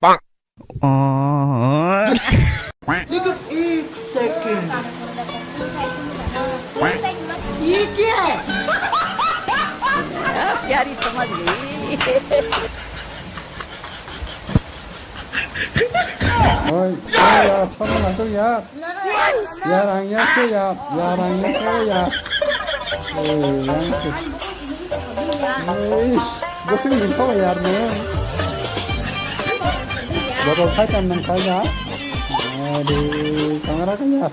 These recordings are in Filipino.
Oh. Ikut second. ये क्या है? प्यारी समझ गई Ôi, यार समझ ना तो यार आंगिया से यार आंगिया से यार yang gue sih minta यार मैं botol kacang dan kaya di kamera kan यार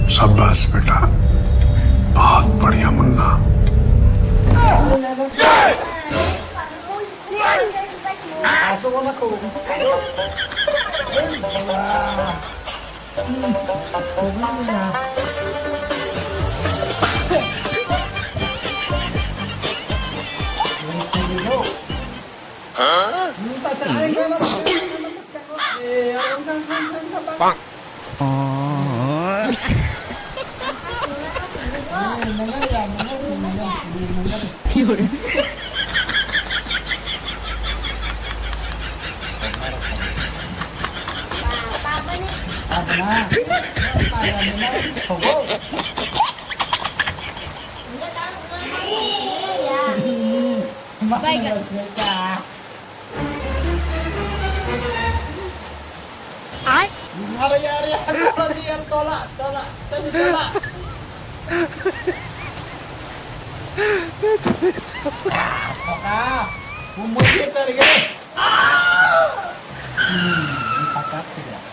शाबाश बेटा बहुत बढ़िया Munna Masuk aku. Minta saya enggak Oh. Baik. Ay, Hari-hari aku lagi yang tolak. Apakah umur kita lagi? Pakat tidak.